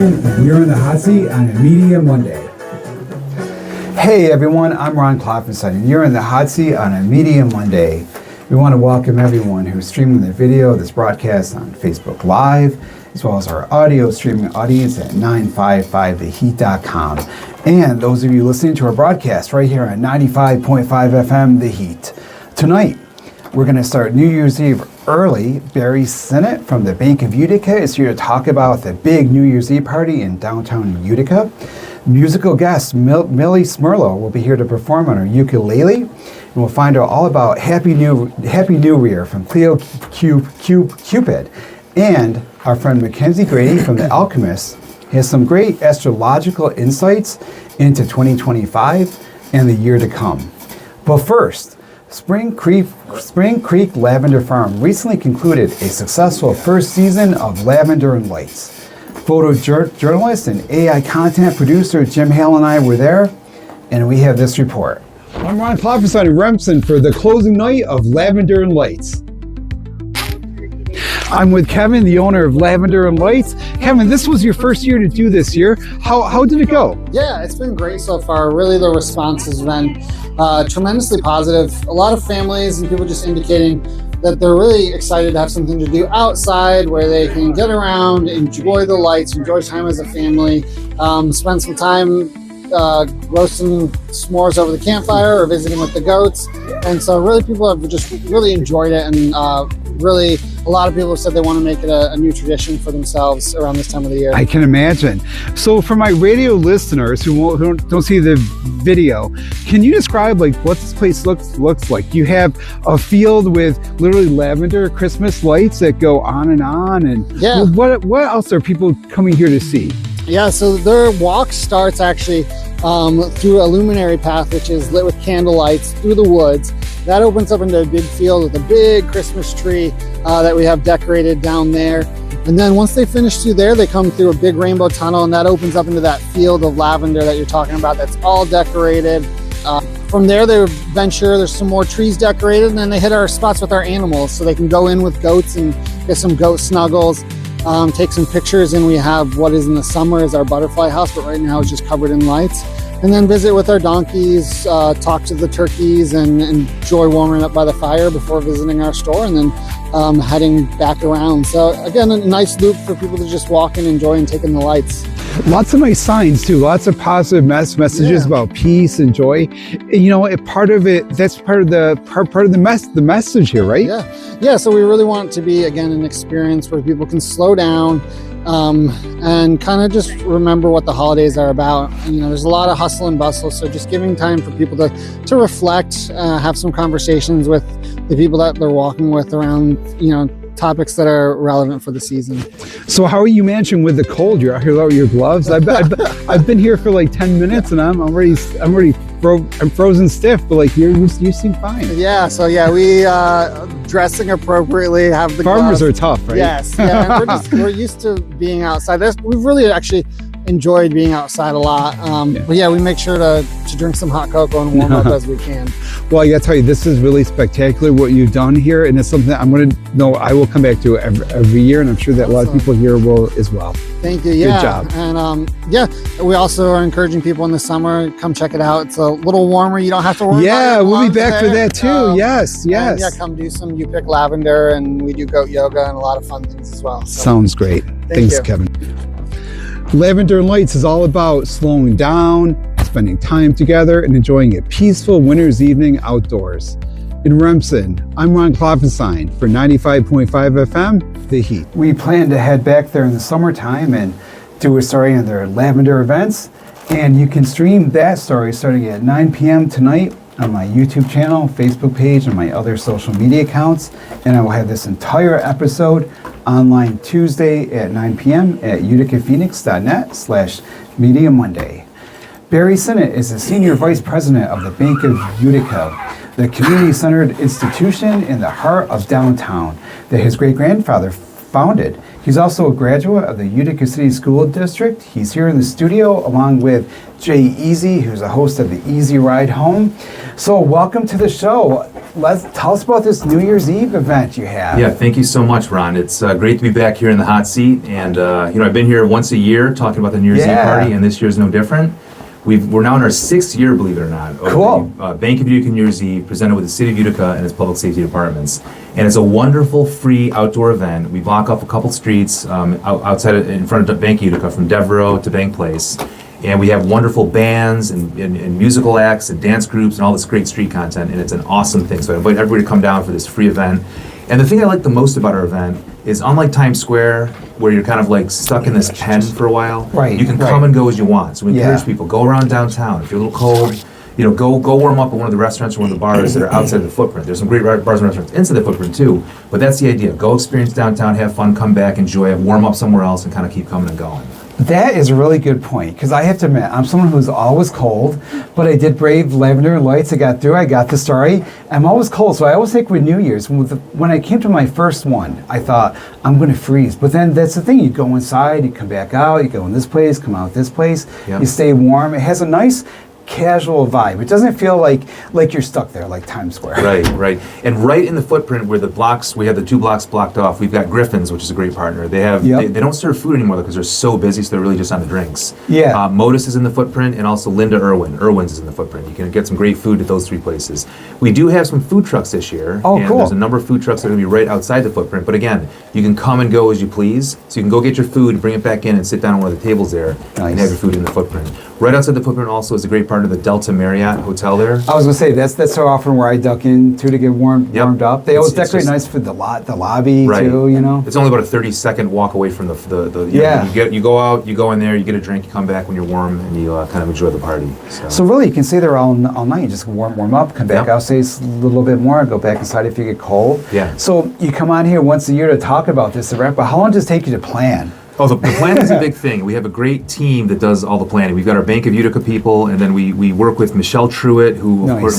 You're in the hot seat on a Media Monday. Hey everyone, I'm Ron Klopfanstein, and you're in the hot seat on a Media Monday. We want to welcome everyone who's streaming the video of this broadcast on Facebook Live, as well as our audio streaming audience at 955theheat.com. And those of you listening to our broadcast right here on 95.5 FM The Heat. Tonight, we're going to start New Year's Eve early. Barry Sinnott from the Bank of Utica is here to talk about the big New Year's Eve party in downtown Utica. Musical guest Milly Szmurlo will be here to perform on her ukulele, and we'll find out all about Happy New Year from Cleo Qupid. And our friend Mikenzie from the Alchemist has some great astrological insights into 2025 and the year to come. But first, Spring Creek Lavender Farm recently concluded a successful first season of Lavender and Lights. Photojournalist and AI content producer Jim Hale and I were there, and we have this report. I'm Ron Klopfanstein in Remsen for the closing night of Lavender and Lights. I'm with Kevin, the owner of Lavender and Lights. Kevin, this was your first year to do this year. How did it go? Yeah, it's been great so far. Really, the response has been tremendously positive. A lot of families and people just indicating that they're really excited to have something to do outside where they can get around, enjoy the lights, enjoy time as a family, spend some time roasting s'mores over the campfire or visiting with the goats. And so really people have just really enjoyed it, and really a lot of people have said they want to make it a new tradition for themselves around this time of the year. I can imagine. So for my radio listeners who don't see the video, can you describe like what this place looks like? You have a field with literally lavender Christmas lights that go on, and yeah. What else are people coming here to see? Yeah, so their walk starts actually through a luminary path, which is lit with candle lights through the woods. That opens up into a big field with a big Christmas tree that we have decorated down there. And then once they finish through there, they come through a big rainbow tunnel, and that opens up into that field of lavender that you're talking about that's all decorated. From there, they venture, there's some more trees decorated, and then they hit our spots with our animals. So they can go in with goats and get some goat snuggles, take some pictures, and we have what is in the summer is our butterfly house, but right now it's just covered in lights. And then visit with our donkeys, talk to the turkeys, and enjoy warming up by the fire before visiting our store, and then heading back around. So again, a nice loop for people to just walk and enjoy and take in the lights. Lots of nice signs too. Lots of positive messages about peace and joy. And, you know, part of it. That's part of the message here, right? Yeah. So we really want it to be again an experience where people can slow down. And kind of just remember what the holidays are about. You know, there's a lot of hustle and bustle, so just giving time for people to reflect, have some conversations with the people that they're walking with around, you know, topics that are relevant for the season. So how are you managing with the cold? You're out here without your gloves. I've been here for like 10 minutes and I'm frozen stiff, but like you seem fine. Yeah, so yeah, we dressing appropriately, have the farmers gloves. Are tough, right? Yes, yeah, we're used to being outside. We've really actually enjoyed being outside a lot. But yeah, we make sure to drink some hot cocoa and warm up as we can. Well, I gotta tell you, this is really spectacular what you've done here, and it's something that I will come back to every year, and I'm sure that a lot of people here will as well. Thank you. Yeah. Good job. And we also are encouraging people in the summer, come check it out. It's a little warmer. You don't have to worry about it. We'll be back for that too. Yes. Yeah, come do some You Pick Lavender, and we do goat yoga and a lot of fun things as well. So. Sounds great. Thanks, you. Kevin. Lavender and Lights is all about slowing down, spending time together, and enjoying a peaceful winter's evening outdoors. In Remsen, I'm Ron Klopfanstein for 95.5 FM, The Heat. We plan to head back there in the summertime and do a story on their Lavender events, and you can stream that story starting at 9 p.m. tonight on my YouTube channel, Facebook page, and my other social media accounts, and I will have this entire episode online Tuesday at 9 p.m. at uticaphoenix.net/Media Monday. Barry Sinnott is the Senior Vice President of the Bank of Utica, the community-centered institution in the heart of downtown that his great-grandfather founded. He's also a graduate of the Utica City School District. He's here in the studio along with Jay Easy, who's a host of the Easy Ride Home. So welcome to the show. let's tell us about this New Year's Eve event you have. Yeah, thank you so much, Ron. It's great to be back here in the hot seat. And, I've been here once a year talking about the New Year's Eve party, and this year's no different. We're now in our 6th year, believe it or not, of cool. the Bank of Utica New Year's Eve, presented with the City of Utica and its public safety departments. And it's a wonderful, free outdoor event. We block off a couple streets in front of Bank of Utica, from Devereaux to Bank Place. And we have wonderful bands and musical acts and dance groups and all this great street content, and it's an awesome thing. So I invite everybody to come down for this free event. And the thing I like the most about our event is, unlike Times Square, where you're kind of like stuck in this pen for a while, you can come and go as you want. So we encourage people, go around downtown. If you're a little cold, go warm up at one of the restaurants or one of the bars that are outside the footprint. There's some great bars and restaurants inside the footprint too, but that's the idea. Go experience downtown, have fun, come back, enjoy it, warm up somewhere else, and kind of keep coming and going. That is a really good point, because I have to admit, I'm someone who's always cold, but I did brave Lavender and Lights. I got through, I got the story. I'm always cold, so I always think with New Year's, when I came to my first one, I thought, I'm going to freeze. But then that's the thing, you go inside, you come back out, you go in this place, come out this place, you stay warm. It has a nice casual vibe. It doesn't feel like you're stuck there, like Times Square. Right. And right in the footprint where we have the 2 blocks blocked off, we've got Griffin's, which is a great partner. They have they don't serve food anymore because they're so busy, so they're really just on the drinks. Yeah. Modus is in the footprint, and also Linda Irwin's is in the footprint. You can get some great food at those 3 places. We do have some food trucks this year. Oh, cool. There's a number of food trucks that are going to be right outside the footprint, but again, you can come and go as you please. So you can go get your food, bring it back in, and sit down at one of the tables there and have your food in the footprint. Right outside the footprint also is a great partner, the Delta Marriott Hotel there. I was going to say, that's so often where I duck into to get warmed up. They always decorate nice for the lobby too, It's only about a 30-second walk away from you go out, you go in there, you get a drink, you come back when you're warm, and you kind of enjoy the party. So really, you can stay there all night. You just warm up, come back out, stay a little bit more, go back inside if you get cold. Yeah. So you come on here once a year to talk about this, but how long does it take you to plan? Oh, the planning is a big thing. We have a great team that does all the planning. We've got our Bank of Utica people, and then we work with Michelle Truitt,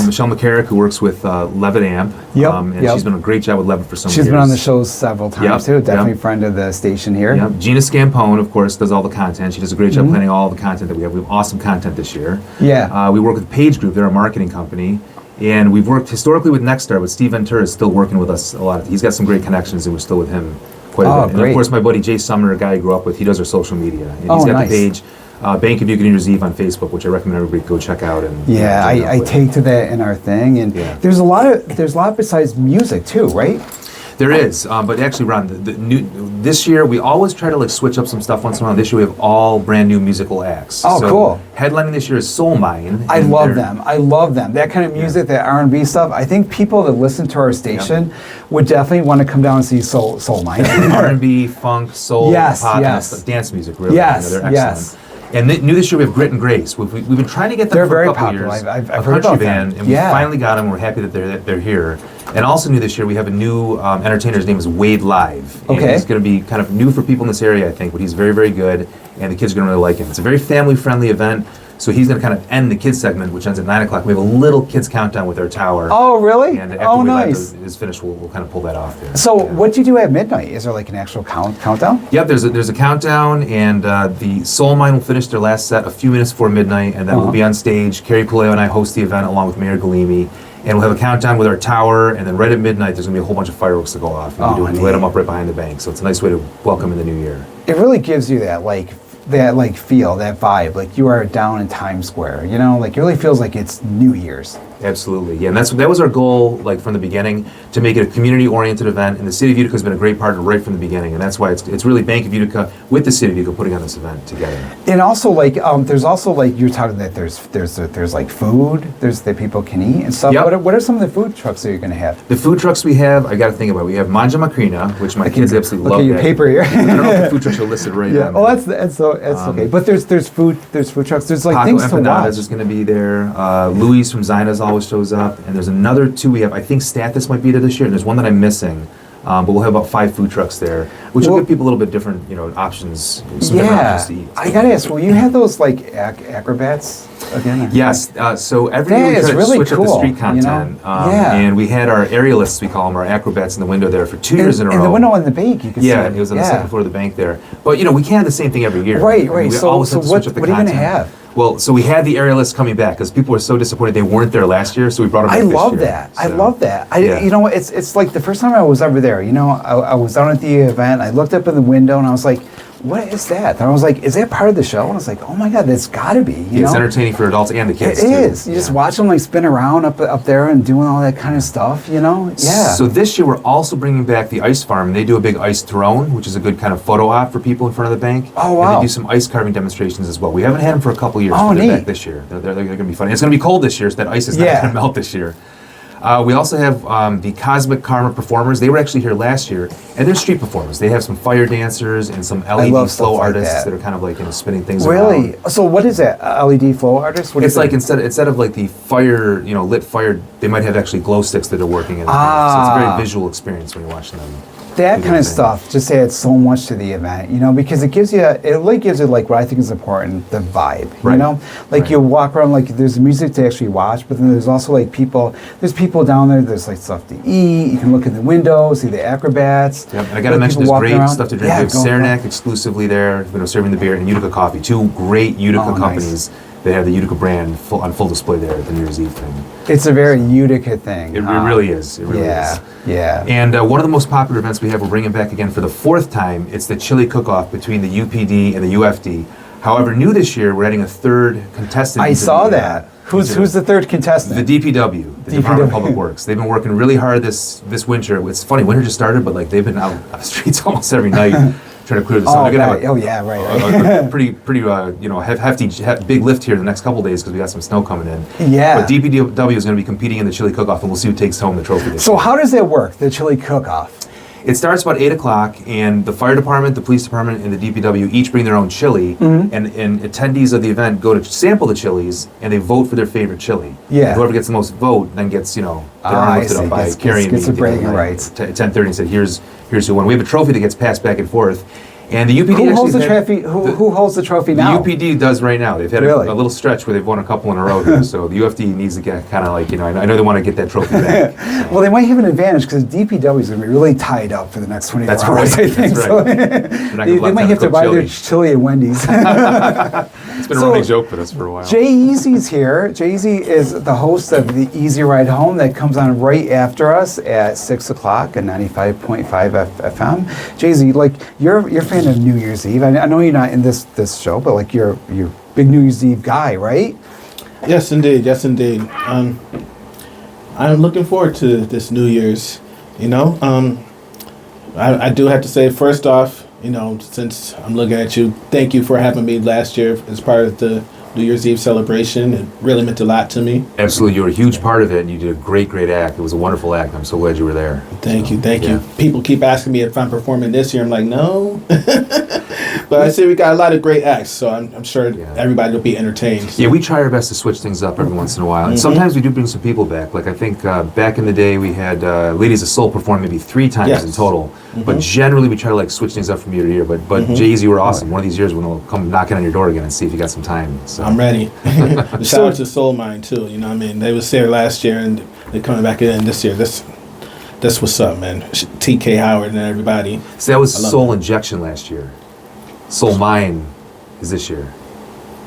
Michelle McCarrick, who works with Levitt Amp. She's done a great job with Levitt for some years. She's been on the show several times too. Definitely a friend of the station here. Yep. Gina Scampone, of course, does all the content. She does a great job planning all the content that we have. We have awesome content this year. Yeah. We work with Page Group. They're a marketing company. And we've worked historically with Nexstar, but Steve Ventura is still working with us a lot. He's got some great connections, and we're still with him quite a bit. And of course, my buddy Jay Sumner, a guy I grew up with, he does our social media. And he's got the page, Bank of Utica New Year's Eve on Facebook, which I recommend everybody go check out. And I take to that in our thing. And there's a lot besides music too, right? There is, but actually, Ron, this year we always try to switch up some stuff once in a while. This year we have all brand new musical acts. Oh, so cool! Headlining this year is Soul Mine. I love them. That kind of music, that R&B stuff. I think people that listen to our station would definitely want to come down and see Soul Mine. R&B, funk, soul, pop, dance music. Really, they're excellent. And new this year we have Grit and Grace. We've been trying to get them for a couple years. I've heard about band, and we finally got them. We're happy that they're here. And also new this year we have a new entertainer. His name is Wade Live. And he's going to be kind of new for people in this area, I think, but he's very, very good, and the kids are going to really like him. It's a very family-friendly event. So he's going to kind of end the kids segment, which ends at 9 o'clock. We have a little kids countdown with our tower. Oh, really? And after nice. Is finished, we'll kind of pull that off there. So what do you do at midnight? Is there an actual countdown? Yep, there's a countdown, and the Soul Mine will finish their last set a few minutes before midnight, and then we'll be on stage. Carrie Puleo and I host the event along with Mayor Galimi. And we'll have a countdown with our tower, and then right at midnight, there's going to be a whole bunch of fireworks to go off. And we light them up right behind the bank, so it's a nice way to welcome in the new year. It really gives you that feel, that vibe, you are down in Times Square, it really feels like it's New Year's. Absolutely, yeah, and that was our goal, from the beginning, to make it a community-oriented event, and the City of Utica has been a great partner right from the beginning, and that's why it's really Bank of Utica with the City of Utica putting on this event together. And also, there's also, you're talking that there's food, that people can eat and stuff. Yep. What are some of the food trucks that you're going to have? The food trucks we have, I got to think about. We have Manja Macrina, which my kids absolutely love. Look at your paper here. I don't know if the food trucks are listed right now. Oh, that's okay. But there's food trucks. There's Paco things to watch. is going to be there. Luis from Zina's always shows up. And there's another 2 we have. I think Stathis might be there this year. And there's one that I'm missing. But we'll have about 5 food trucks there, which will give people a little bit different, options. Some different options to eat. I gotta ask, will you have those acrobats again? Yes. So every year we try to really switch up the street content. And we had our aerialists, we call them, our acrobats in the window there for 2 years in a row. In the window on the bank, you can see. Yeah, and it was on the second floor of the bank there. But we can't have the same thing every year. Right. So what are you gonna have? Well, so we had the aerialists coming back because people were so disappointed they weren't there last year, so we brought them back I this love year. that. So, I love that. yeah. You know, it's like the first time I was ever there. You know, I was down at the event. I looked up in the window and I was like, "What is that?" And I was like, "Is that part of the show?" And I was like, "Oh my God, that's got to be." You It's know? entertaining for adults and the kids, It too. is. You just watch them like spin around up there and doing all that kind of stuff. You know? Yeah. So this year we're also bringing back the ice farm, and they do a big ice throne, which is a good kind of photo op for people in front of the bank. Oh, And wow. they do some ice carving demonstrations as well. We haven't had them for a couple years, Oh, but they're neat. back this year. They're going to be fun. It's going to be cold this year, so that ice is not Yeah. going to melt this year. We also have the Cosmic Karma performers. They were actually here last year, and they're street performers. They have some fire dancers and some LED love stuff flow like artists that. are kind of like spinning things Really? around. So what is that? LED flow artist? What It's is like it? instead of like the fire, lit fire, they might have actually glow sticks that are working in. So it's a Ah. very visual experience when you're watching them. That do kind their of thing. stuff just adds so much to the event, you know, because it really gives it like what I think is important, the vibe, you Right. know? Like Right. you walk around, like there's music to actually watch, but then there's also like there's people down there, there's like stuff to eat, you can look in the window, see the acrobats. Yep, and I got to like, mention people there's walking great around. stuff to drink. Yeah, We have go on. Saranac exclusively there, serving the beer, and Utica Coffee, two great Utica Oh, nice. companies that have the Utica brand on full display there at the New Year's Eve thing. It's a very Utica thing. It huh? really is. It really Yeah, is. yeah. And one of the most popular events we have, we're bringing back again for the 4th time. It's the chili cook-off between the UPD and the UFD. However, new this year, we're adding a third contestant. I into saw the, that. Who's the third contestant? The DPW, the Department of Public Works. They've been working really hard this winter. It's funny, winter just started, but like they've been out on the streets almost every night trying to clear the sun. Oh, They're gonna have right. Oh, yeah, right. a pretty hefty big lift here the next couple days because we got some snow coming in. Yeah. But DPW is going to be competing in the chili cook-off, and we'll see who takes home the trophy this So year. how does that work, the chili cook-off? It starts about 8 o'clock, and the fire department, the police department, and the DPW each bring their own chili, Mm-hmm. and attendees of the event go to sample the chilies, and they vote for their favorite chili. Yeah. And whoever gets the most vote then gets, their arm I lifted see. up by Gets carrying the me at the bragging end of the night. rights. At 10:30 and said, here's who won. We have a trophy that gets passed back and forth, and the UPD Who holds the actually trophy? Who holds the trophy now? The UPD does right now. They've had Really? a little stretch where they've won a couple in a row here, so the UFD needs to get kind of like, I know they want to get that trophy back. Well, they might have an advantage because DPW is going to be really tied up for the next 24 That's hours, right. I think. That's So right. They're not gonna they have might time have to cook buy their chili. chili at Wendy's. It's been a So, running joke with us for a while. Jay Easy's here. Jay Easy is the host of the Easy Ride Home that comes on right after us at 6 o'clock at 95.5 FM. Jay Easy, like you're a fan of New Year's Eve. I know you're not in this show, but like you're big New Year's Eve guy, right? Yes, indeed. Yes, indeed. I'm looking forward to this New Year's. I do have to say, first off, since I'm looking at you, thank you for having me last year as part of the New Year's Eve celebration. It really meant a lot to me. Absolutely, you were a huge part of it, and you did a great act. It was a wonderful act. I'm so glad you were there. Thank you. Yeah. People keep asking me if I'm performing this year. I'm like, no. But I see we got a lot of great acts, so I'm sure everybody will be entertained. So. Yeah, we try our best to switch things up every once in a while, and sometimes we do bring some people back. Like I think back in the day, we had Ladies of Soul perform maybe 3 times Yes. in total. But generally, we try to like switch things up from year to year. But Jay-Z, you were awesome. One of these years, we'll come knocking on your door again and see if you got some time. So. I'm ready. Shout out to Soul Mine too. They was there last year and they're coming back in this year. That's what's up, man. TK Howard and everybody. So that was I love Soul it. Injection last year. Soul Mine is this year.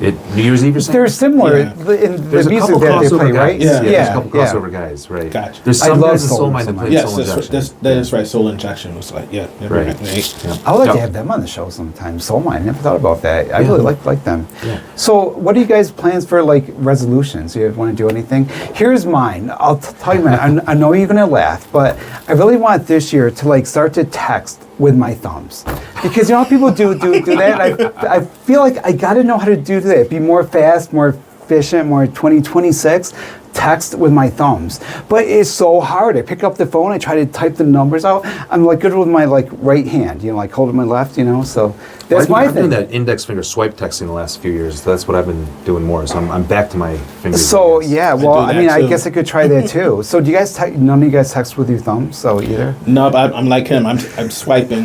New Year's Eve, you're saying? They're similar Yeah. in the There's a music couple that they crossover play, guys. right? Yeah. There's a couple crossover guys, right? Gotcha. There's I some love guys in Soul Soul Mine that play Yes, Soul Injection. that is right. Soul Injection was like, yeah. Right. Yeah. I would like Yep. to have them on the show sometime. Soul Mine, I never thought about that. I Yeah. really like them. Yeah. So, what are you guys' plans for like resolutions? Do you want to do anything? Here's mine. I'll tell you mine. I know you're gonna laugh, but I really want this year to like start to text with my thumbs, because you know how people do that. And I feel like I got to know how to do that. Be more fast, more efficient, more 2026. Text with my thumbs, but it's so hard. I pick up the phone, I try to type the numbers out. I'm like good with my like right hand, like holding my left, so that's my I've been thing. doing that index finger swipe texting the last few years. So that's what I've been doing more. So I'm back to my fingers. So I guess. yeah, well, do I mean, that I too. guess I could try that too. So do you guys? None of you guys text with your thumbs, so either. No, but I'm like him. I'm swiping.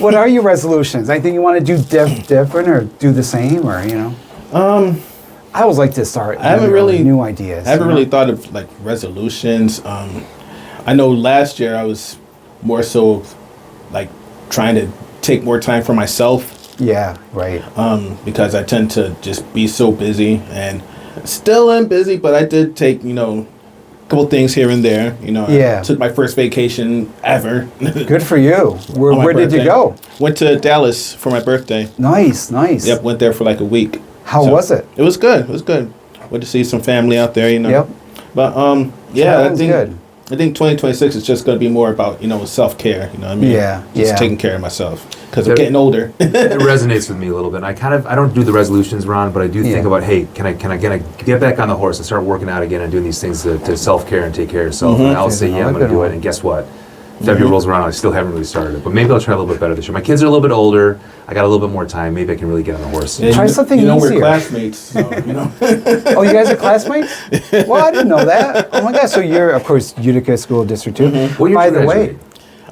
What are your resolutions? Anything you want to do different or do the same, or I always like to start. I haven't really new ideas. I haven't really thought of like resolutions. I know last year I was more so like trying to take more time for myself. Yeah, right. Because I tend to just be so busy, and still am busy, but I did take, a couple things here and there. Yeah. I took my first vacation ever. Good for you. Where did you birthday. go? Went to Dallas for my birthday. Nice. Yep, went there for like a week. How was it? It was good. Went to see some family out there, Yep. But Sounds good. I think 2026 is just going to be more about, self-care, what I mean? Yeah, Just yeah. taking care of myself because I'm getting older. It resonates with me a little bit. I don't do the resolutions, Ron, but I do think about, hey, can I get back on the horse and start working out again and doing these things to self-care and take care of yourself? And I'll say, I'm going to do it. And guess what? February rolls around, I still haven't really started it, but maybe I'll try a little bit better this year. My kids are a little bit older. I got a little bit more time. Maybe I can really get on the horse. Yeah, Try something easier. We're classmates, so, Oh, you guys are classmates? Well, I didn't know that. Oh my gosh, so you're, of course, Utica School District 2. What year By did you the way, graduate?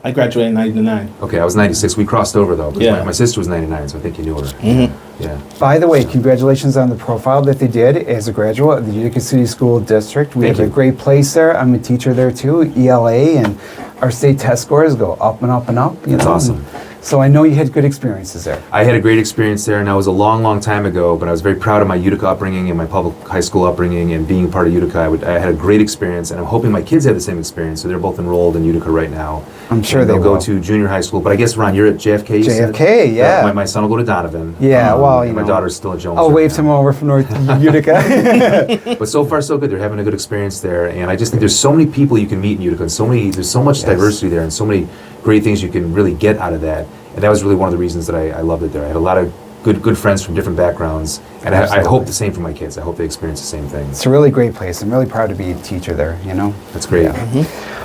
I graduated in 99. Okay, I was 96. We crossed over, though. 'Cause Yeah. my sister was 99, so I think you knew her. Yeah. by the way, congratulations on the profile that they did as a graduate of the Utica City School District. We Thank have you. a great place there. I'm a teacher there too, ELA, and our state test scores go up and up and up. That's awesome. So I know you had good experiences there. I had a great experience there, and that was a long, long time ago, but I was very proud of my Utica upbringing and my public high school upbringing and being part of Utica. I had a great experience, and I'm hoping my kids have the same experience, so they're both enrolled in Utica right now. I'm sure And they they'll go will. to junior high school, but I guess, Ron, you're at JFK, you said? JFK, yeah. My son will go to Donovan. Yeah, well, and you my know, daughter's still at Jones. I'll right wave now. him over from North Utica. But so far, so good. They're having a good experience there, and I just think there's so many people you can meet in Utica, and there's so much diversity there, and so many great things you can really get out of that. And that was really one of the reasons that I loved it there. I had a lot of good friends from different backgrounds, and I hope the same for my kids. I hope they experience the same thing. It's a really great place. I'm really proud to be a teacher there, you know? That's great.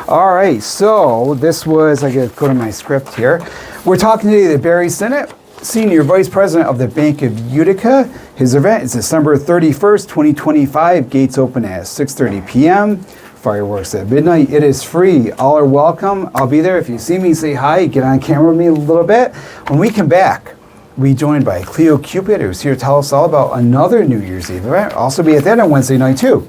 All right, so this was, I gotta go to my script here. We're talking today to Barry Sinnott, Senior Vice President of the Bank of Utica. His event is December 31st, 2025. Gates open at 6:30 p.m. Fireworks at midnight. It is free. All are welcome. I'll be there. If you see me, say hi. Get on camera with me a little bit. When we come back, we joined by Cleo Qupid, who's here to tell us all about another New Year's Eve event. Also be at that on Wednesday night too.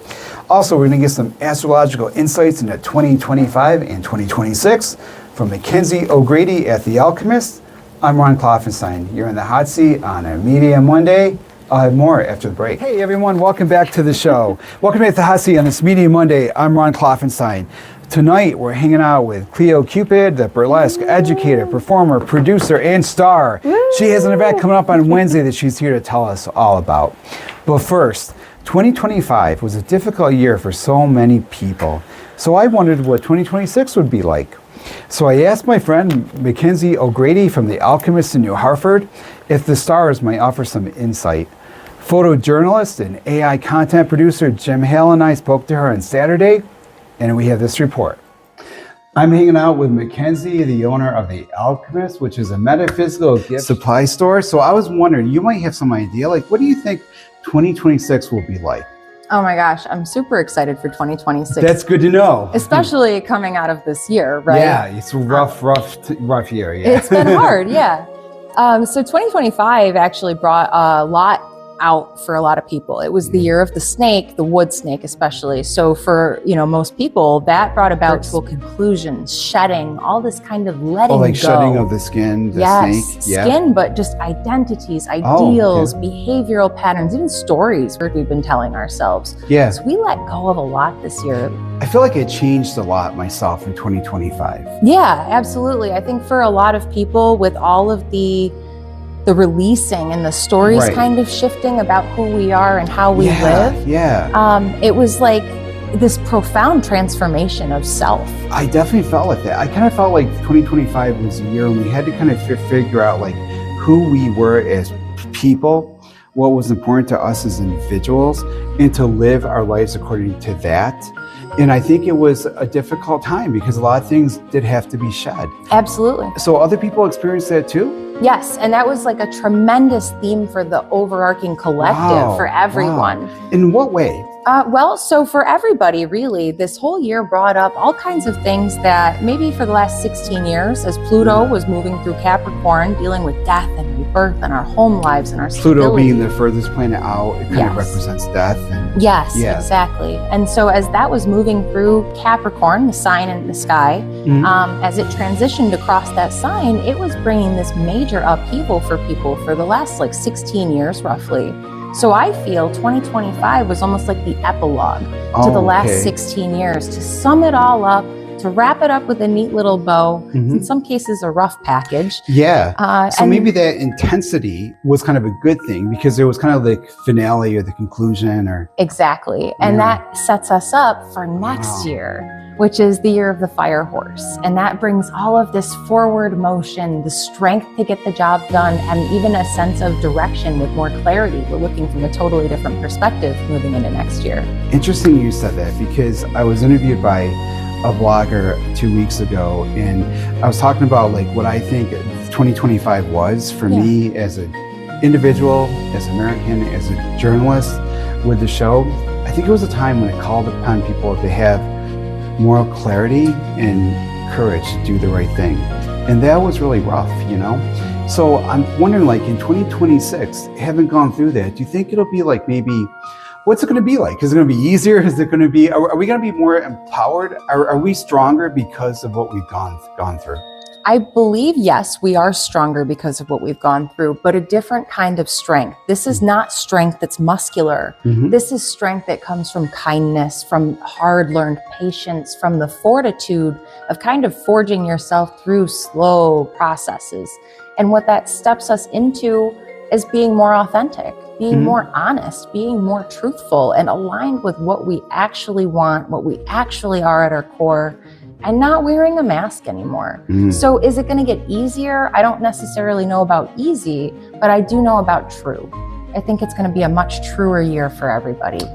Also, we're going to get some astrological insights into 2025 and 2026 from Mikenzie O'Grady at the Alchemist. I'm Ron Klopfanstein. You're in the hot seat on a Media Monday. I'll have more after the break. Hey everyone, welcome back to the show. Welcome back to the hot seat on this Media Monday. I'm Ron Klopfanstein. Tonight we're hanging out with Cleo Qupid, the burlesque educator, performer, producer, and star. She has an event coming up on Wednesday that she's here to tell us all about. But first, 2025 was a difficult year for so many people. So I wondered what 2026 would be like. So I asked my friend Mikenzie O'Grady from the Alchemist in New Hartford if the stars might offer some insight. Photojournalist and AI content producer Jim Hale and I spoke to her on Saturday, and we have this report. I'm hanging out with Mikenzie, the owner of the Alchemist, which is a metaphysical gift supply store. So I was wondering, you might have some idea, like what do you think 2026 will be like? Oh my gosh, I'm super excited for 2026. That's good to know. Especially coming out of this year, right? Yeah, it's a rough year. Yeah, It's been hard, yeah. So 2025 actually brought a lot out for a lot of people. It was the year of the snake, the wood snake especially. So for, most people, that brought about to a conclusion, shedding, all this kind of letting go. like shedding of the skin, the snake. Yeah. Skin, but just identities, ideals, behavioral patterns, even stories we've been telling ourselves. Yeah. So we let go of a lot this year. I feel like it changed a lot myself in 2025. Yeah, absolutely. I think for a lot of people, with all of the releasing and the stories kind of shifting about who we are and how we live. Yeah. It was like this profound transformation of self. I definitely felt like that. I kind of felt like 2025 was a year when we had to kind of figure out like who we were as people, what was important to us as individuals, and to live our lives according to that. And I think it was a difficult time because a lot of things did have to be shed. Absolutely. So other people experienced that too? Yes, and that was like a tremendous theme for the overarching collective, for everyone. Wow. In what way? Well, so for everybody, really, this whole year brought up all kinds of things that maybe for the last 16 years, as Pluto was moving through Capricorn, dealing with death and rebirth and our home lives and our stability. Pluto being the furthest planet out, it kind of represents death. And, yes, exactly. And so as that was moving through Capricorn, the sign in the sky, as it transitioned across that sign, it was bringing this major upheaval for people for the last 16 years, roughly. So I feel 2025 was almost like the epilogue to the last 16 years, to sum it all up, to wrap it up with a neat little bow, in some cases a rough package. Yeah. So maybe that intensity was kind of a good thing because it was kind of like finale or the conclusion or. Exactly. And that sets us up for next year, which is the year of the fire horse. And that brings all of this forward motion, the strength to get the job done, and even a sense of direction with more clarity. We're looking from a totally different perspective moving into next year. Interesting you said that because I was interviewed by a blogger 2 weeks ago, and I was talking about like what I think 2025 was for me as an individual, as an American, as a journalist with the show. I think it was a time when it called upon people to have moral clarity and courage to do the right thing. And that was really rough, you know? So I'm wondering, like in 2026, having gone through that, do you think it'll be like maybe, what's it going to be like? Is it going to be easier? Is it going to be, are we going to be more empowered? Are we stronger because of what we've gone through? I believe, yes, we are stronger because of what we've gone through, but a different kind of strength. This is not strength that's muscular. This is strength that comes from kindness, from hard-learned patience, from the fortitude of kind of forging yourself through slow processes. And what that steps us into is being more authentic, being more honest, being more truthful, and aligned with what we actually want, what we actually are at our core, and not wearing a mask anymore. So is it going to get easier? I don't necessarily know about easy, but I do know about true. I think it's going to be a much truer year for everybody.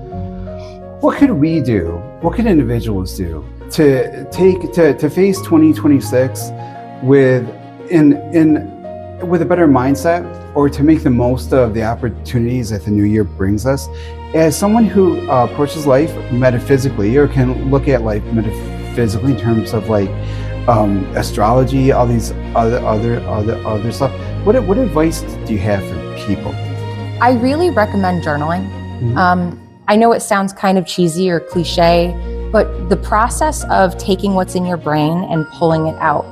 What could we do? What could individuals do to face 2026 with a better mindset, or to make the most of the opportunities that the new year brings us? As someone who approaches life metaphysically, or can look at life metaphysically in terms of like astrology, all these other stuff, what advice do you have for people? I really recommend journaling. I know it sounds kind of cheesy or cliche, but the process of taking what's in your brain and pulling it out.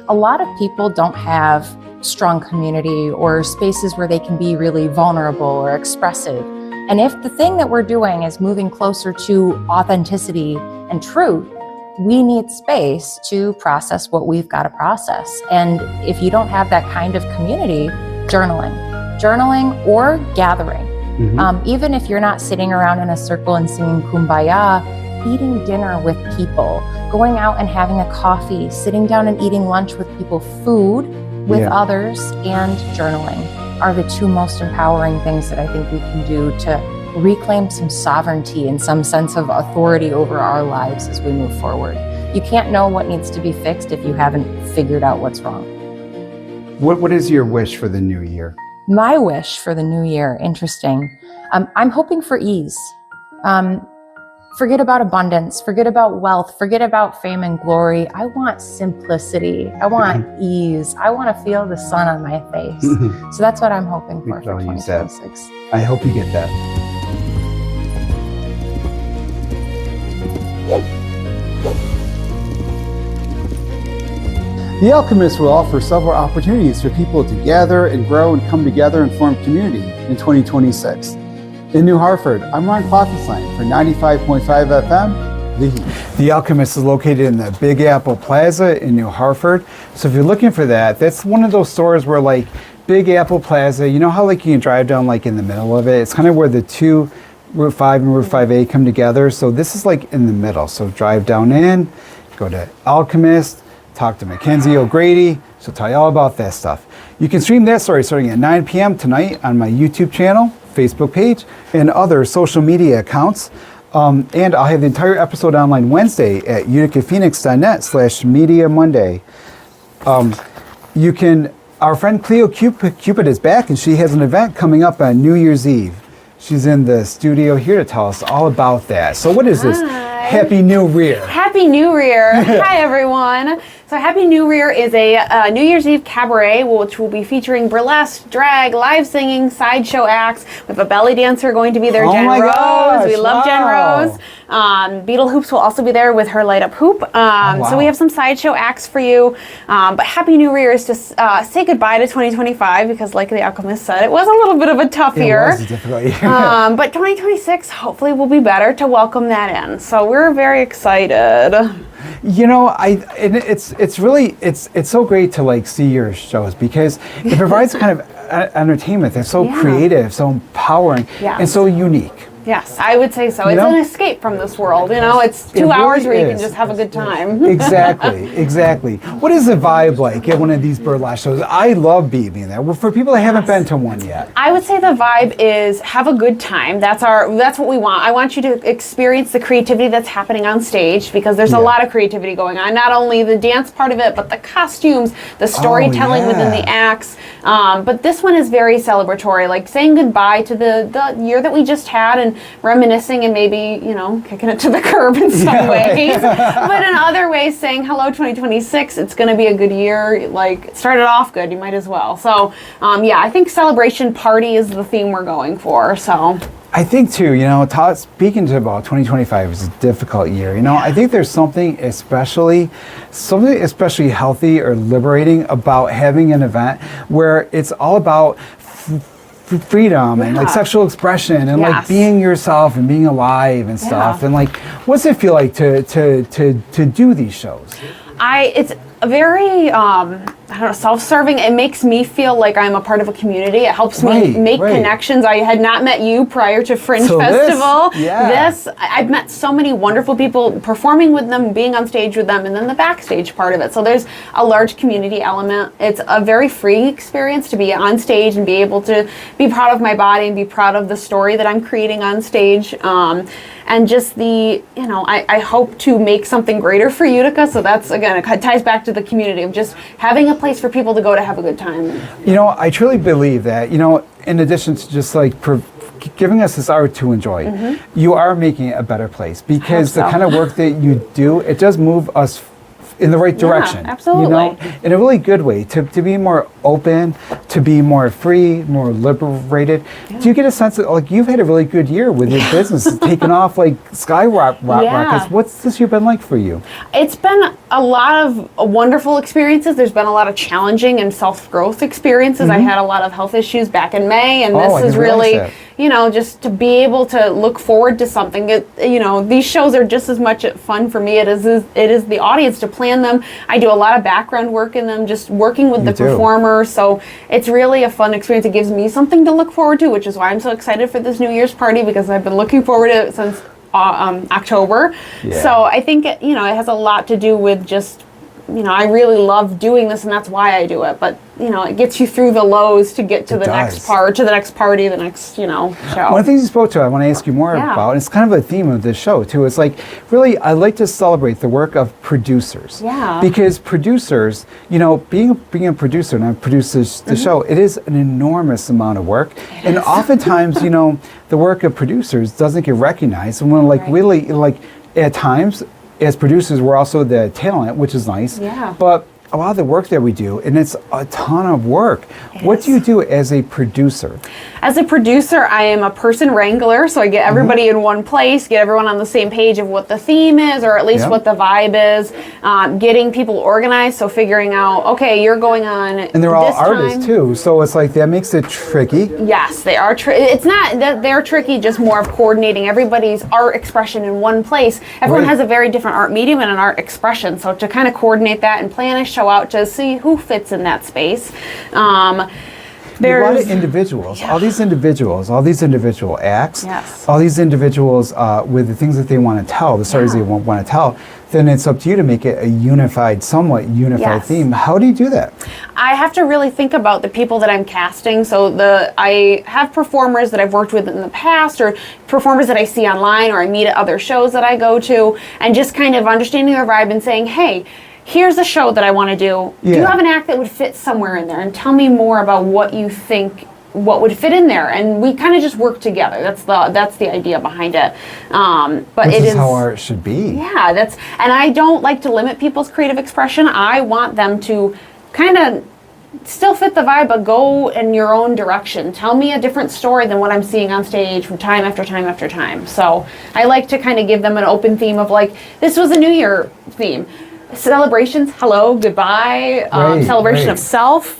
A lot of people don't have strong community or spaces where they can be really vulnerable or expressive. And if the thing that we're doing is moving closer to authenticity and truth, we need space to process what we've got to process. And if you don't have that kind of community, journaling or gathering. Even if you're not sitting around in a circle and singing Kumbaya, eating dinner with people, going out and having a coffee, sitting down and eating lunch with people, food with others, and journaling are the two most empowering things that I think we can do to reclaim some sovereignty and some sense of authority over our lives as we move forward. You can't know what needs to be fixed if you haven't figured out what's wrong. What is your wish for the new year? My wish for the new year, interesting. I'm hoping for ease. Forget about abundance, forget about wealth, forget about fame and glory. I want simplicity. I want ease. I want to feel the sun on my face. So that's what I'm hoping for 2026. I hope you get that. The Alchemist will offer several opportunities for people to gather and grow and come together and form community in 2026. In New Hartford, I'm Ron Klopfanstein for 95.5 FM, The Heat. The Alchemist is located in the Big Apple Plaza in New Hartford. So if you're looking for that, that's one of those stores where like Big Apple Plaza, you know how like you can drive down like in the middle of it? It's kind of where the two Route 5 and Route 5A come together. So this is like in the middle. So drive down in, go to Alchemist, talk to Mikenzie O'Grady. She'll tell you all about that stuff. You can stream that story starting at 9 p.m. tonight on my YouTube channel, Facebook page, and other social media accounts. And I'll have the entire episode online Wednesday at uticaphoenix.net/Media Monday. You can, our friend Cleo Qupid is back, and she has an event coming up on New Year's Eve. She's in the studio here to tell us all about that. So what is this? Hi. Happy New Year. Happy New Year. Hi, everyone. So Happy New Year is a New Year's Eve cabaret, which will be featuring burlesque, drag, live singing, sideshow acts. We have a belly dancer going to be there, Jen my Rose. gosh, We love Jen wow. Rose. Beetle Hoops will also be there with her light up hoop. wow. So we have some sideshow acts for you. But Happy New Year is to say goodbye to 2025 because, like the Alchemist said, it was a little bit of a tough year. It was a difficult year. But 2026 hopefully will be better to welcome that in. So we're very excited. You know, it's so great to like see your shows because it provides kind of entertainment that's so creative, so empowering, and so unique. Yes, I would say so. You It's know? an escape from this world. You know, it's 2 really hours where you can is. just have a good time. Exactly. What is the vibe like at one of these burlesque shows? I love being there. Well, for people that haven't been to one yet. I would say the vibe is have a good time. That's what we want. I want you to experience the creativity that's happening on stage because there's a lot of creativity going on. Not only the dance part of it, but the costumes, the storytelling within the acts. But this one is very celebratory, like saying goodbye to the year that we just had and reminiscing and maybe, you know, kicking it to the curb in some ways. But in other ways saying hello 2026, it's going to be a good year. Like, it started off good, you might as well. So, I think celebration party is the theme we're going for. So I think too, you know, speaking to about 2025 is a difficult year. You know, I think there's something especially healthy or liberating about having an event where it's all about freedom and like sexual expression and like being yourself and being alive and stuff. And like, what's it feel like to do these shows? It's very self-serving. It makes me feel like I'm a part of a community. It helps me make connections. I had not met you prior to Fringe Festival. I've met so many wonderful people, performing with them, being on stage with them, and then the backstage part of it. So there's a large community element. It's a very free experience to be on stage and be able to be proud of my body and be proud of the story that I'm creating on stage. And just I hope to make something greater for Utica. So that's, again, it ties back to the community of just having a place for people to go to have a good time. You know, I truly believe that, you know, in addition to just like giving us this art to enjoy, you are making it a better place because the kind of work that you do, it does move us in the right direction. Absolutely. You know, in a really good way, to be more open, to be more free, more liberated. Do you get a sense that like you've had a really good year with your business, it's taken off like skyrockets? What's this year been like for you? It's been a lot of wonderful experiences. There's been a lot of challenging and self-growth experiences. I had a lot of health issues back in May, and this is really, you know, just to be able to look forward to something. These shows are just as much fun for me as it is the audience to plan them. I do a lot of background work in them, just working with the performers. So it's really a fun experience. It gives me something to look forward to, which is why I'm so excited for this New Year's party because I've been looking forward to it since October. So I think it has a lot to do with just, I really love doing this and that's why I do it. But it gets you through the lows to get to the next part, to the next party, the next, show. One of the things you spoke to, I want to ask you more about, and it's kind of a theme of this show too. It's like, really, I like to celebrate the work of producers. Because producers, being a producer, and I produce the show, it is an enormous amount of work. And oftentimes, the work of producers doesn't get recognized. And when really, at times, as producers, we're also the talent, which is nice. But a lot of the work that we do, and it's a ton of work. What do you do as a producer? As a producer, I am a person wrangler, so I get everybody in one place, get everyone on the same page of what the theme is, or at least what the vibe is, getting people organized, so figuring out, okay, you're going on And they're all artists too, so it's like that makes it tricky. Yes, they are. It's not that they're tricky, just more of coordinating everybody's art expression in one place. Everyone has a very different art medium and an art expression, so to kind of coordinate that and plan a show out to see who fits in that space. There's a lot of individuals, all these individual acts, all these individuals with the things that they want to tell, the stories they want to tell, then it's up to you to make it a somewhat unified theme. How do you do that? I have to really think about the people that I'm casting. So I have performers that I've worked with in the past, or performers that I see online, or I meet at other shows that I go to, and just kind of understanding their vibe and saying, hey, here's a show that I want to do. Do you have an act that would fit somewhere in there? And tell me more about what you think what would fit in there, and we kind of just work together. That's the idea behind it. But This it is how art should be. Yeah, and I don't like to limit people's creative expression. I want them to kind of still fit the vibe, but go in your own direction. Tell me a different story than what I'm seeing on stage from time after time after time. So I like to kind of give them an open theme of like, this was a New Year theme. Celebrations, hello, goodbye, celebration of self,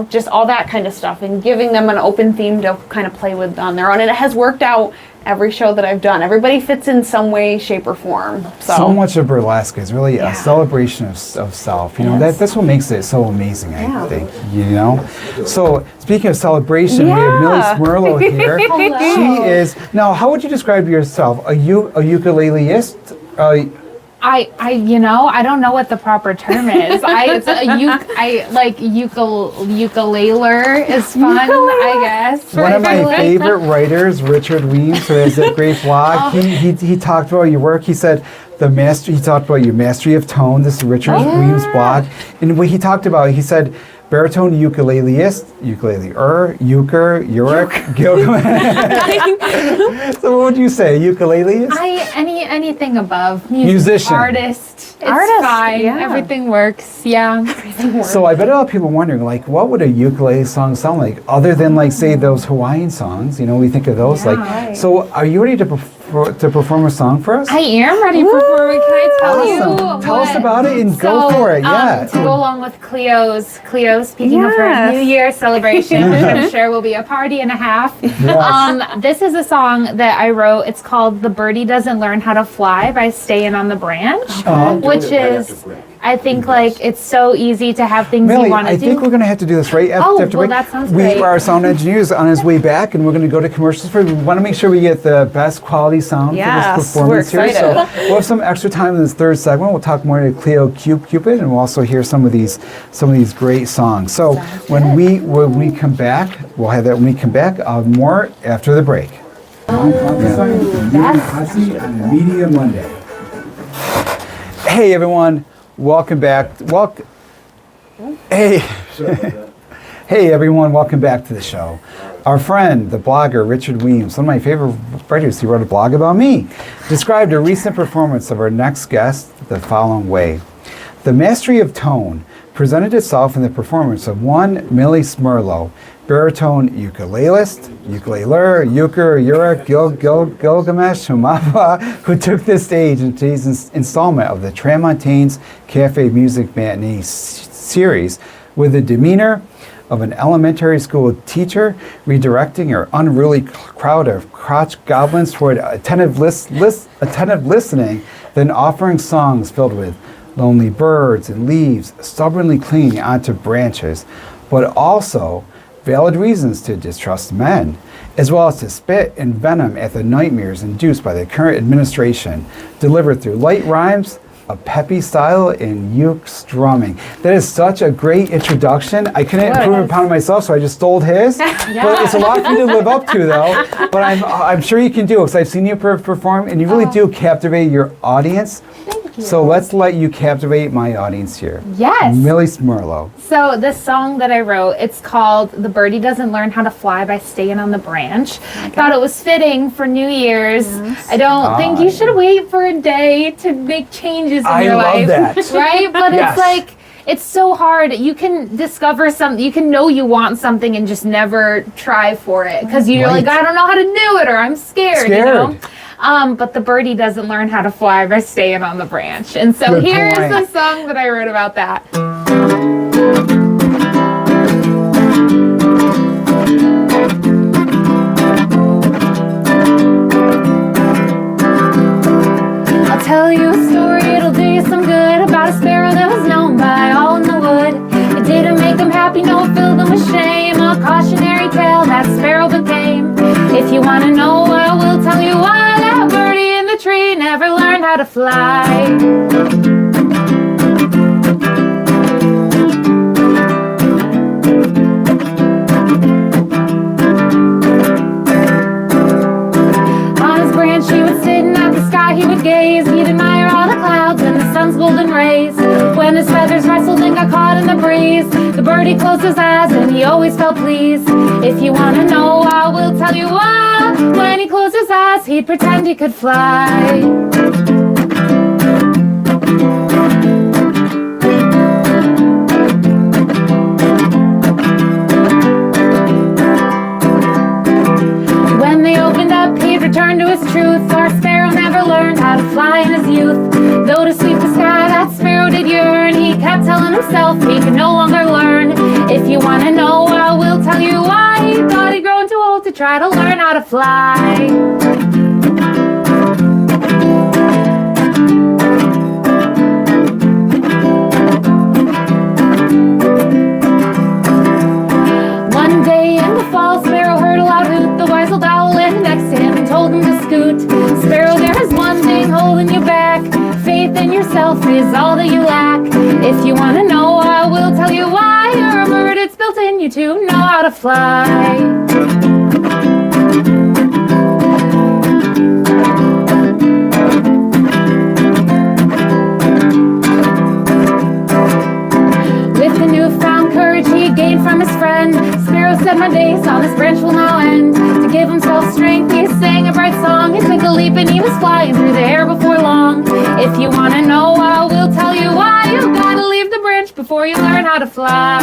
just all that kind of stuff, and giving them an open theme to kind of play with on their own. And it has worked out every show that I've done. Everybody fits in some way, shape, or form. So much of burlesque is really a celebration of self. That's what makes it so amazing, I think. So speaking of celebration, we have Milly Szmurlo here. Hello. She is, now how would you describe yourself? A ukuleleist? I don't know what the proper term is. Ukulele is fun, I guess. One of my favorite writers, Richard Weems, who has a great blog, he talked about your work. He said he talked about your mastery of tone. This is Richard Weems' blog. And what he talked about, he said, baritone ukuleleist, ukulele-er, euchre, uric, Gilgamesh. So what would you say, ukuleleist? Anything above. Musician. Artist. It's fine. Yeah. Everything works. Yeah. Everything works. So I bet a lot of people wondering, like, what would a ukulele song sound like, other than, like, say, those Hawaiian songs? We think of those. So are you ready to perform a song for us? I am ready to perform it. Can I tell you? Tell us about it and go for it. Yeah. To go along with Cleo speaking of her New Year celebration, which I'm sure will be a party and a half. Yes. This is a song that I wrote. It's called "The Birdie Doesn't Learn How to Fly" by Staying on the Branch, which is. I think it's so easy to have things Milly, you want to do. I think we're going to have to do this right after break. That sounds great. Our sound engineer is on his way back, and we're going to go to commercials. We want to make sure we get the best quality sound for this performance we're here. So we'll have some extra time in this third segment. We'll talk more to Cleo Qupid, and we'll also hear some of these great songs. So when we come back, we'll have that. When we come back, more after the break. On a Media Monday. Hey everyone. Welcome back. Hey everyone, welcome back to the show. Our friend, the blogger Richard Weems, one of my favorite writers, he wrote a blog about me, described a recent performance of our next guest the following way. The mastery of tone presented itself in the performance of one Milly Szmurlo, baritone ukulelist, ukulele-er, euchre, uric, Gilgamesh, Humapa, who took the stage in today's installment of the Tramontane's Cafe Music Matinee series with the demeanor of an elementary school teacher redirecting her unruly crowd of crotch goblins toward attentive listening, then offering songs filled with lonely birds and leaves stubbornly clinging onto branches, but also valid reasons to distrust men, as well as to spit and venom at the nightmares induced by the current administration, delivered through light rhymes, a peppy style, and uke strumming. That is such a great introduction. I couldn't improve upon it myself, so I just stole his. But it's a lot for you to live up to, though. But I'm sure you can do it, because I've seen you perform, and you really do captivate your audience. So let's let you captivate my audience here. Yes. Milly Szmurlo. So the song that I wrote, it's called "The Birdie Doesn't Learn How to Fly" by Staying on the Branch. Thought it was fitting for New Year's. Yes. I don't think you should wait for a day to make changes in your life. I love that. Right? But it's so hard. You can discover something. You can know you want something and just never try for it because you're like, I don't know how to do it, or I'm scared. You know? But the birdie doesn't learn how to fly by staying on the branch. And so here's the song that I wrote about that. I'll tell you a story, it'll do you some good, about a sparrow that was known by all in the wood. It didn't make them happy, no, it filled them with shame. A cautionary tale that sparrow became. If you want to know, I will tell you why. That birdie in the tree never learned how to fly. On his branch he would sit and at the sky he would gaze. He'd admire all the clouds and the sun's golden rays. When his feathers rustled and got caught in the breeze, the birdie closed his eyes and he always felt pleased. If you wanna know, I will tell you why. When he closed his eyes, he'd pretend he could fly. When they opened up, he'd return to his truth. Our sparrow never learned how to fly in his youth. Though to sweep the sky, that sparrow did yearn. He kept telling himself he could no longer learn. If you wanna know, I will tell you why. He thought he'd grown too old to try to learn how to fly. One day in the fall, Sparrow heard a loud hoot. The wise old owl landed next to him and told him to scoot. Sparrow, there is one thing holding you back. Faith in yourself is all that you lack. If you want to know, I will tell you why. You're a bird, it's built in you to know how to fly. With the newfound courage he gained from his friend, Sparrow said, my days on this branch will now end. To give himself strength, he sang a bright song. He took a leap and he was flying through the air before long. If you want to know, I will tell you why. You gotta leave the branch before you learn how to fly.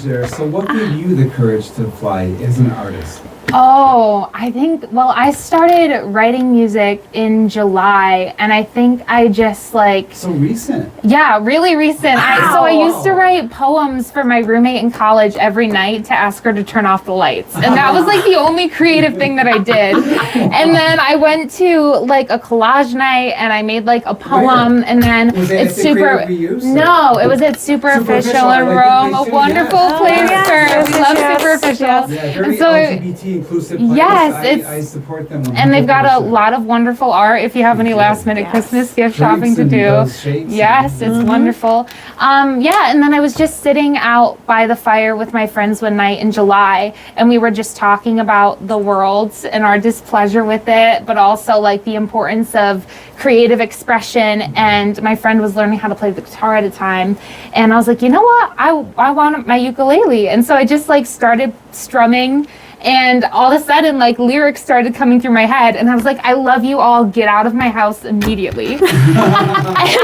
There. So what gave you the courage to fly as an artist? Oh, I think, well, I started writing music in July, and I think I just like... So recent. Yeah, really recent. Wow. So I used to write poems for my roommate in college every night to ask her to turn off the lights. And that was like the only creative thing that I did. And then I went to like a collage night and I made like a poem. Where? And then was it's super... No, it was at Superficial in Rome, a wonderful place for Love Superficial. Yeah, very and so LGBT inclusive place. Yes, I support them 100%. and they've got a lot of wonderful art if you have any last minute Christmas gift shopping to do. Yes, it's wonderful. Yeah, and then I was just sitting out by the fire with my friends one night in July, and we were just talking about the world and our displeasure with it, but also like the importance of creative expression. And my friend was learning how to play the guitar at a time, and I was like, you know what, I want my ukulele. And so I just like started strumming, and all of a sudden like lyrics started coming through my head, and I was like, I love you all, get out of my house immediately. And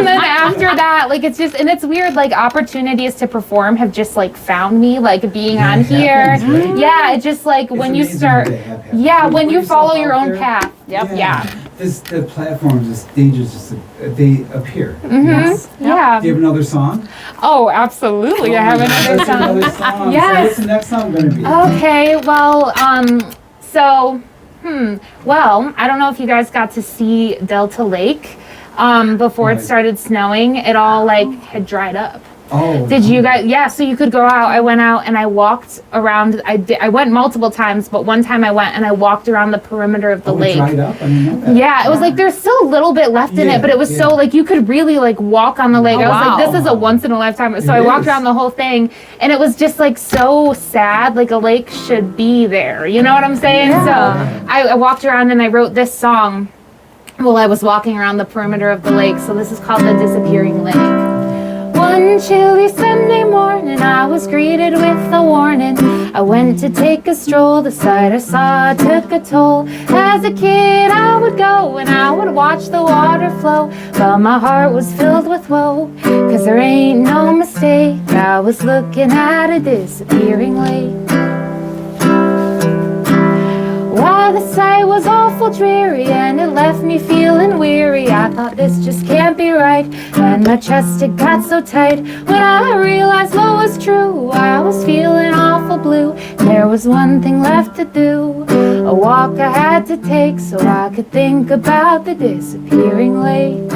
then after that, like it's just, and it's weird, like opportunities to perform have just like found me, like being on here. Happens, right? Yeah, it's just like when you start, when you follow your own path. Yep. Yeah. The platforms, the stages, just they appear. Yes. Yeah. Do you have another song? Oh, absolutely. I have another song. Another song. Yes. So what's the next song going to be? Okay. Well, well, I don't know if you guys got to see Delta Lake before it started snowing. It all like had dried up. Oh. Did you guys? Yeah, so you could go out. I went out and I walked around. I went multiple times, but one time I went and I walked around the perimeter of the lake. It dried up? I didn't know that. Yeah, it was like there's still a little bit left in it, but it was so like you could really like walk on the lake. I was like, this is a once in a lifetime. So I walked around the whole thing, and it was just like so sad. Like a lake should be there. You know what I'm saying? Yeah. So I walked around and I wrote this song while I was walking around the perimeter of the lake. So this is called The Disappearing Lake. One chilly Sunday morning, I was greeted with a warning. I went to take a stroll, the sight I saw took a toll. As a kid I would go and I would watch the water flow, but my heart was filled with woe, 'cause there ain't no mistake, I was looking at a disappearing lake. Why, the sight was awful dreary, and it left me feeling weary. I thought this just can't be right, and my chest it got so tight. When I realized what was true, I was feeling awful blue. There was one thing left to do, a walk I had to take, so I could think about the disappearing lake.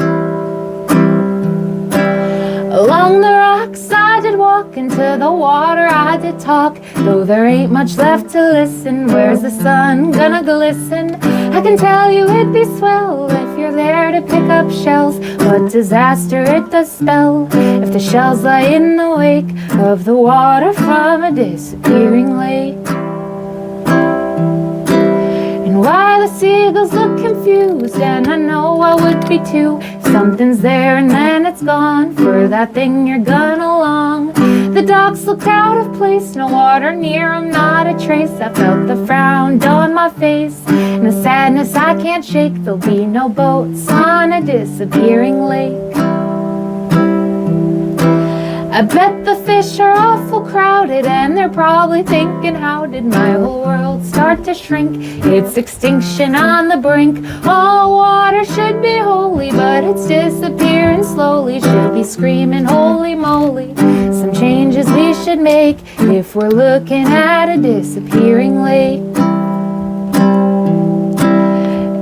Along the rocks I did walk, into the water I did talk. Though there ain't much left to listen, where's the sun gonna glisten? I can tell you it'd be swell if you're there to pick up shells. What disaster it does spell if the shells lie in the wake of the water from a disappearing lake. And why the seagulls look confused, and I know I would be too. Something's there and then it's gone, for that thing you're gonna long. The docks looked out of place, no water near 'em, not a trace. I felt the frown on my face, and the sadness I can't shake. There'll be no boats on a disappearing lake. I bet the fish are awful crowded, and they're probably thinking, how did my whole world start to shrink? It's extinction on the brink. All water should be holy, but it's disappearing slowly. Should be screaming, holy moly. Some changes we should make if we're looking at a disappearing lake.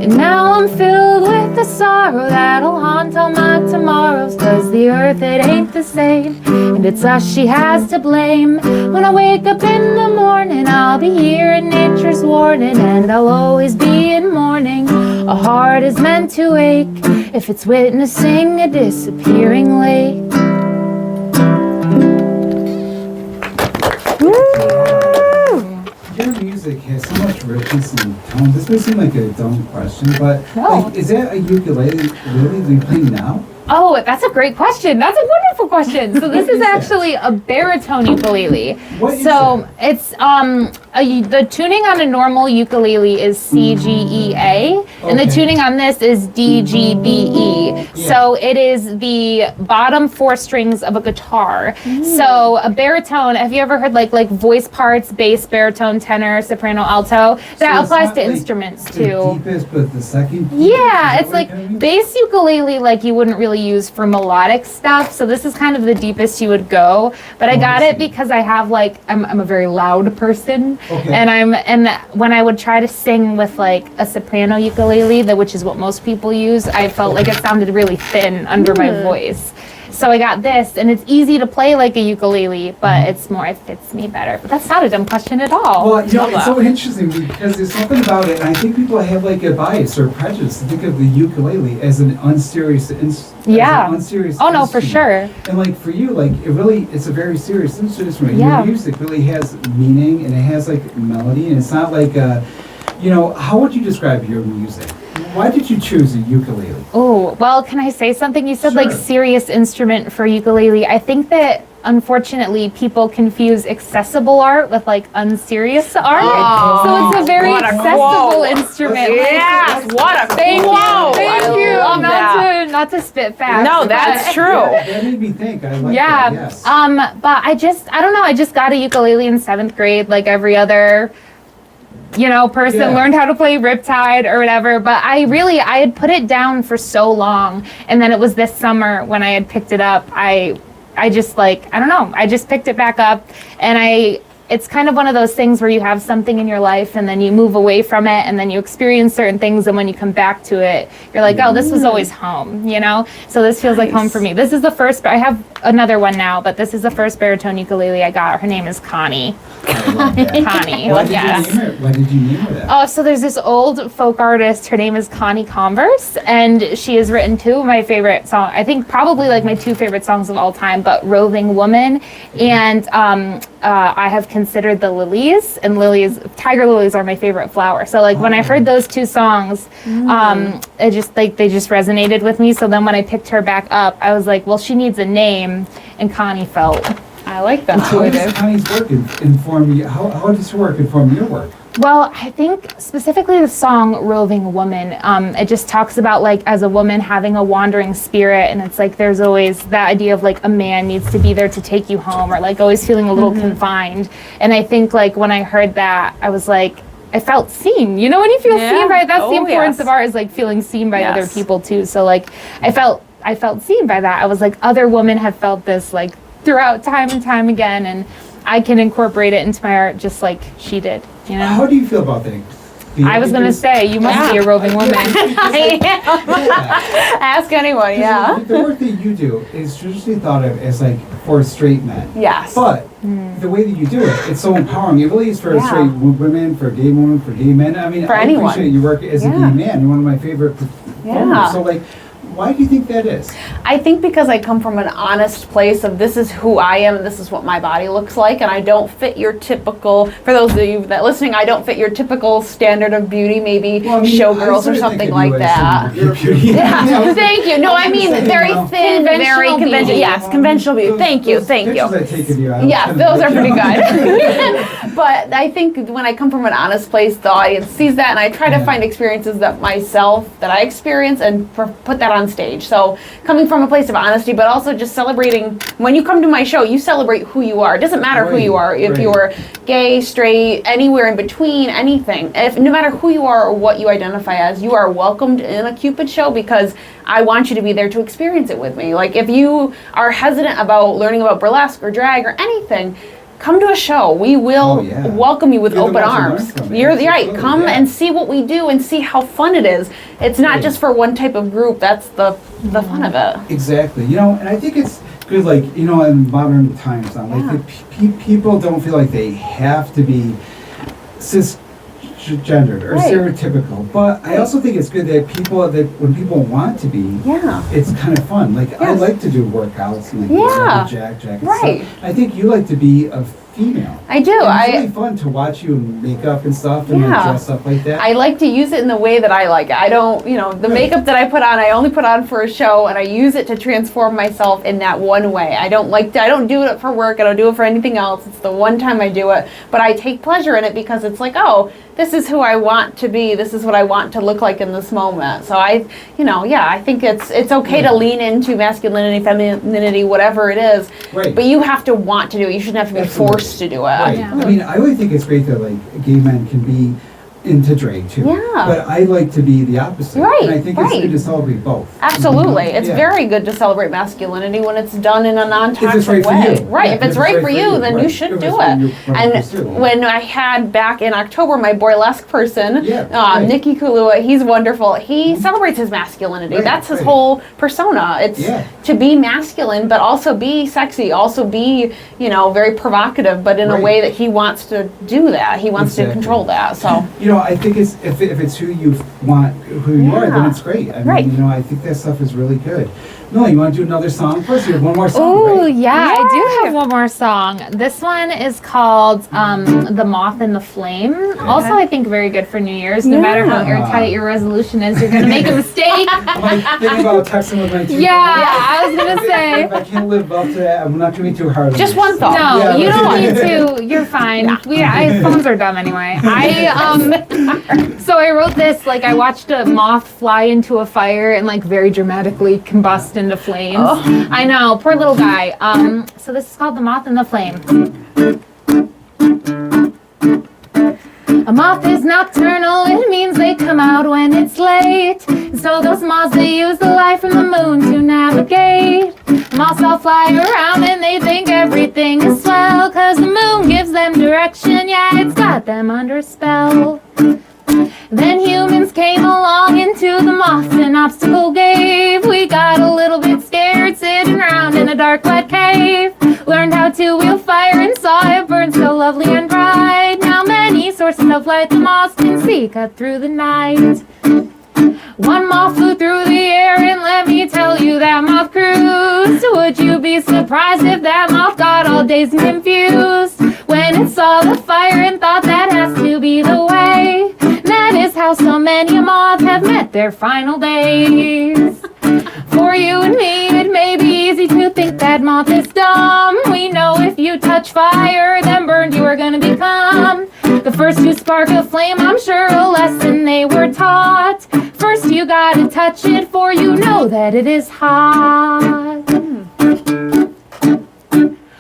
And now I'm filled with the sorrow that'll haunt all my tomorrows. 'Cause the earth, it ain't the same, and it's us she has to blame. When I wake up in the morning, I'll be hearing nature's warning, and I'll always be in mourning. A heart is meant to ache if it's witnessing a disappearing lake. Your music has so much richness and tone. This may seem like a dumb question, but No. like, is that a ukulele really that you're playing now? Oh, that's a great question. That's a wonderful question. So this is actually a baritone ukulele. What is So it's the tuning on a normal ukulele is C, G, E, A, and the Okay. tuning on this is D, G, B, E. So it is the bottom 4 strings of a guitar. So a baritone. Have you ever heard like voice parts, bass, baritone, tenor, soprano, alto? So That it's applies not, to like, instruments the too. deepest, but the second. Yeah, Is it's that like what you mean? bass ukulele, like you wouldn't really use for melodic stuff. So this is kind of the deepest you would go. But I got it because I have like I'm a very loud person, Okay. and when I would try to sing with like a soprano ukulele, which is what most people use, I felt like it sounded really thin under my voice. So I got this, and it's easy to play like a ukulele, but it fits me better. But that's not a dumb question at all. Well, you know, it's so interesting because there's something about it, and I think people have like a bias or prejudice to think of the ukulele as an unserious Yeah. unserious Oh no, for instrument. sure. And like for you, like it's a very serious instrument. Yeah. Your music really has meaning, and it has like melody, and it's not like how would you describe your music? Why did you choose a ukulele? Oh, well, can I say something? You said like Sure. serious instrument for ukulele. I think that unfortunately people confuse accessible art with like unserious art. So it's a very what a accessible quote. instrument. Yes, what a Thank quote. you. Thank I you. love that. Not to spit fast. No, that's but- true. That made me think. I like Yeah. that. Yes. But I don't know. I just got a ukulele in 7th grade, like every other person Yeah. learned how to play Riptide or whatever. But I had put it down for so long, and then it was this summer when I had picked it up. I just I just picked it back up, and it's kind of one of those things where you have something in your life and then you move away from it and then you experience certain things, and when you come back to it, you're like, oh, this was always home, So this feels like home for me. This is the first, I have another one now, but this is the first baritone ukulele I got. Her name is Connie. I love that. Connie. Why did Yes. you name it? Why did you name her that? Oh, so there's this old folk artist. Her name is Connie Converse, and she has written 2 of my favorite songs. I think probably like my 2 favorite songs of all time, but Roving Woman and I have considered the lilies, and tiger lilies are my favorite flower. So like when I heard those 2 songs, they just resonated with me. So then when I picked her back up, I was like, well, she needs a name, and Connie felt. I like that. How does Connie's work inform you? How does her work inform your work? Well, I think specifically the song Roving Woman, it just talks about like as a woman having a wandering spirit, and it's like there's always that idea of like a man needs to be there to take you home, or like always feeling a little confined. And I think like when I heard that, I was like, I felt seen. When you feel seen by, that's the importance of art, is like feeling seen by other people too. So like I felt seen by that. I was like, other women have felt this like throughout time and time again, and I can incorporate it into my art just like she did. How do you feel about that? I was going to say, you must be a roving woman. I am. Ask anyone, yeah. The work that you do is traditionally thought of as like for straight men. Yes. But the way that you do it, it's so empowering. It really is for straight women, for gay women, for gay men. I mean, for I anyone. appreciate your work as a gay man. You're one of my favorite performers. So like, why do you think that is? I think because I come from an honest place of this is who I am and this is what my body looks like, and I don't fit your typical, for those of you that are listening, I don't fit your typical standard of beauty, maybe showgirls or something like that. Yeah, thank you. No, I mean very thin, very conventional. Yes, conventional beauty. Thank you, thank you. Yes, those are pretty good. But I think when I come from an honest place, the audience sees that, and I try to find experiences that I experience and put that on stage. So coming from a place of honesty, but also just celebrating. When you come to my show, you celebrate who you are. It doesn't matter who you are. If you're gay, straight, anywhere in between, anything. No matter who you are or what you identify as, you are welcomed in a Qupid show because I want you to be there to experience it with me. Like if you are hesitant about learning about burlesque or drag or anything, come to a show. We will welcome you with open arms. You're right. Come and see what we do and see how fun it is. It's not just for one type of group. That's the fun of it. Exactly. You know, and I think it's good, like, you know, in modern times now, like people don't feel like they have to be cisgendered or stereotypical. But I also think it's good that when people want to be, it's kind of fun. Like I like to do workouts and like jack and stuff. I think you like to be a female. I do. And it's really fun to watch you in makeup and stuff and like dress up like that. I like to use it in the way that I like it. I don't, the makeup that I put on, I only put on for a show, and I use it to transform myself in that one way. I don't do it for work. I don't do it for anything else. It's the one time I do it, but I take pleasure in it because it's like, oh, this is who I want to be. This is what I want to look like in this moment. So I think it's okay to lean into masculinity, femininity, whatever it is. Right. But you have to want to do it. You shouldn't have to be forced to do it. Right. Yeah. I mean, I really think it's great that like gay men can be into drag too. Yeah. But I like to be the opposite. Right. And I think it's good to celebrate both. Absolutely. It's very good to celebrate masculinity when it's done in a non-toxic way. Right. If it's right for you, then you should do it. And when I had back in October my burlesque person, Nikki Kulua, he's wonderful. He celebrates his masculinity. That's his whole persona. It's to be masculine, but also be sexy, also be, very provocative, but in a way that he wants to do that. He wants to control that. So I think it's if it's who you want, who you are, then it's great. I mean, I think that stuff is really good. Milly, you want to do another song first? You have one more song, Oh, yeah, I do have one more song. This one is called The Moth and the Flame. Also, I think very good for New Year's. No matter how airtight your resolution is, you're going to make a mistake. I'm like thinking about texting with my team. I was going to say. If I can't live up to that, I'm not going to be too hard on just one thought. No, you don't need to. You're fine. Phones are dumb anyway. So I wrote this, like I watched a moth fly into a fire and like very dramatically combust into flames. I know, poor little guy. So this is called The Moth and the Flame. A moth is nocturnal, it means they come out when it's late. So those moths, they use the light from the moon to navigate. Moths all fly around and they think everything is swell, 'cause the moon gives them direction, it's got them under a spell. Then humans came along into the moths an obstacle gave. We got a little bit scared sitting around in a dark wet cave. Learned how to wheel fire and saw it burn so lovely and bright. Now many sources of light the moths can see cut through the night. One moth flew through the air and let me tell you that moth cruised. Would you be surprised if that moth got all dazed and confused when it saw the fire and thought that has to be the way? That is how so many a moth have met their final days. For you and me, it may be easy to think that moth is dumb. We know if you touch fire, then burned you are gonna become. The first to spark a flame, I'm sure a lesson they were taught. First you gotta touch it, for you know that it is hot.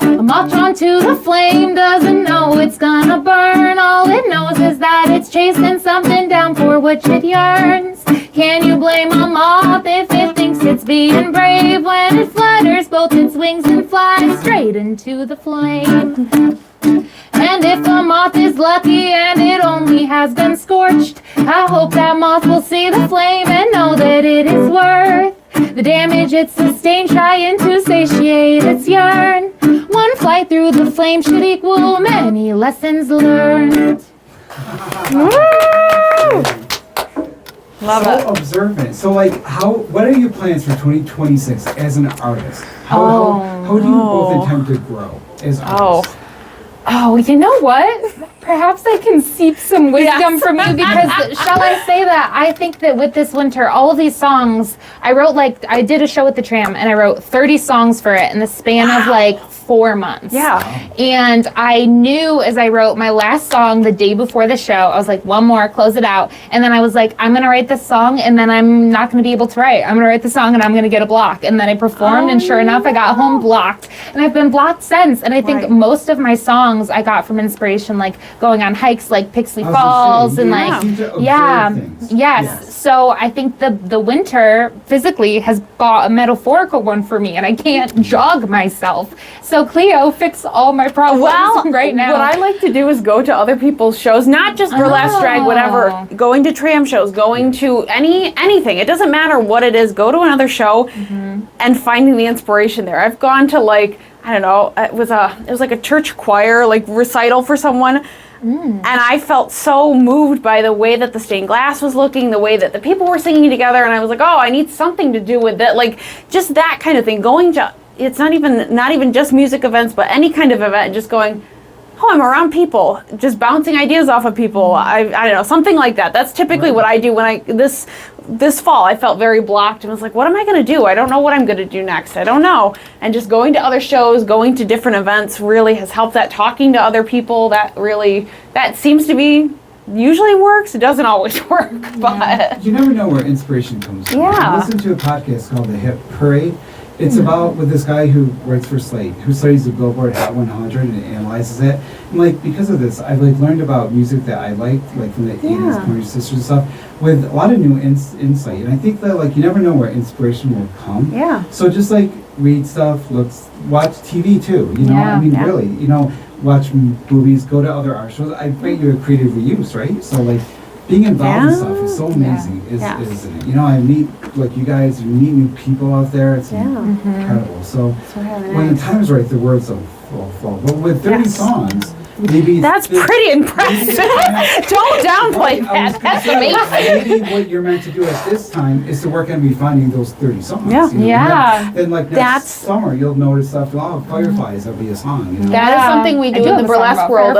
A moth drawn to the flame doesn't know it's gonna burn. All it knows is that it's chasing something down for which it yearns. Can you blame a moth if it thinks it's being brave when it flutters both its wings and flies straight into the flame? And if a moth is lucky and it only has been scorched, I hope that moth will see the flame and know that it is worth the damage it sustained trying to satiate its yearn. One flight through the flame should equal many lessons learned. Love it. Observant. So, like, what are your plans for 2026 as an artist? How do you both intend to grow as artists? Oh, you know what? Perhaps I can seep some wisdom from you because, shall I say that, I think that with this winter, all of these songs, I did a show with the Tram and I wrote 30 songs for it in the span of 4 months. Yeah. And I knew as I wrote my last song the day before the show, I was like, one more, close it out. And then I was like, I'm going to write this song and then I'm not going to be able to write. I'm going to write the song and I'm going to get a block. And then I performed and sure enough, I got home blocked. And I've been blocked since. And I think most of my songs I got from inspiration, like going on hikes like Pixley Falls and yes. So I think the winter physically has brought a metaphorical one for me and I can't jog myself. So Cleo, fix all my problems right now. What I like to do is go to other people's shows, not just burlesque, drag, whatever. Going to Tram shows, going to anything. It doesn't matter what it is. Go to another show and finding the inspiration there. I've gone to I don't know. It was like a church choir recital for someone. And I felt so moved by the way that the stained glass was looking, the way that the people were singing together, and I was like, oh, I need something to do with it, just that kind of thing. Going to, it's not even just music events, but any kind of event, just going, oh, I'm around people, just bouncing ideas off of people. I don't know, something like that. That's typically what I do when this fall, I felt very blocked and was like, what am I going to do? I don't know what I'm going to do next. I don't know. And just going to other shows, going to different events really has helped that. Talking to other people, that seems to be, usually works. It doesn't always work, but. You never know where inspiration comes from. Yeah. I listened to a podcast called The Hip Parade. It's about with this guy who writes for Slate, who studies the Billboard Hot 100 and analyzes it. And because of this, I've learned about music that I liked, from the 80s, Pointer Sisters and stuff, with a lot of new insight. And I think that you never know where inspiration will come. Yeah. So just read stuff, watch TV too. Really, watch movies, go to other art shows. I bet you're a creative reuse, right? So being involved in stuff is so amazing, isn't it? I meet you guys, you meet new people out there. It's incredible. So when the time is right, the words will fall. But with 30 songs, maybe that's pretty impressive. Don't downplay that. That's amazing. Maybe what you're meant to do at this time is to work on refining those 30 songs. Then next summer you'll notice stuff. Oh, Fireflies will be a song. That is something we do in the burlesque world.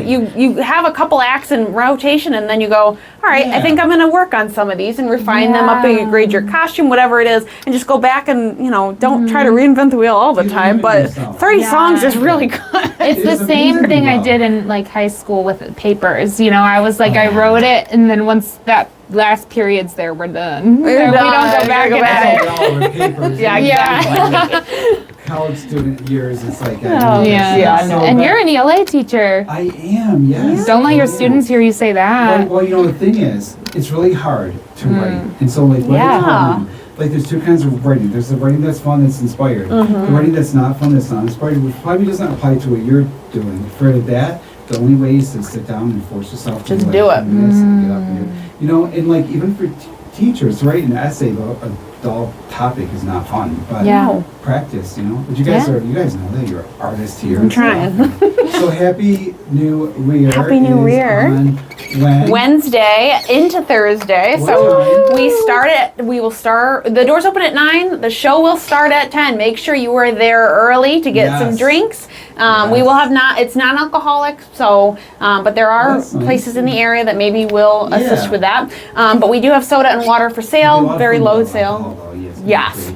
You have a couple acts in rotation, and then you go, all right, I think I'm going to work on some of these and refine them, upgrade your costume, whatever it is, and just go back and don't try to reinvent the wheel all the time. But 30 songs is really good. It's the same thing I did in high school with papers. I was I wrote it, and then once that last period's there, we're done. We don't go back at it. Yeah. College student years, it's and you're an ELA teacher. I am, yes. Don't let your students hear you say that. Well, the thing is, it's really hard to write, and so there's two kinds of writing. There's the writing that's fun, that's inspired. The writing that's not fun, that's not inspired, which probably doesn't apply to what you're doing. For that, the only way is to sit down and force yourself to just do it. And get up and do. And even for teachers, write an essay about a dull topic is not fun, but practice, But you guys know that you're artists here. I'm trying. So happy New Year. Happy New Year. Wednesday into Thursday. So we will start, the doors open at 9, the show will start at 10. Make sure you are there early to get some drinks. We will have it's non-alcoholic, so, but there are places in the area that maybe will assist with that. But we do have soda and water for sale, very low sale. Yes.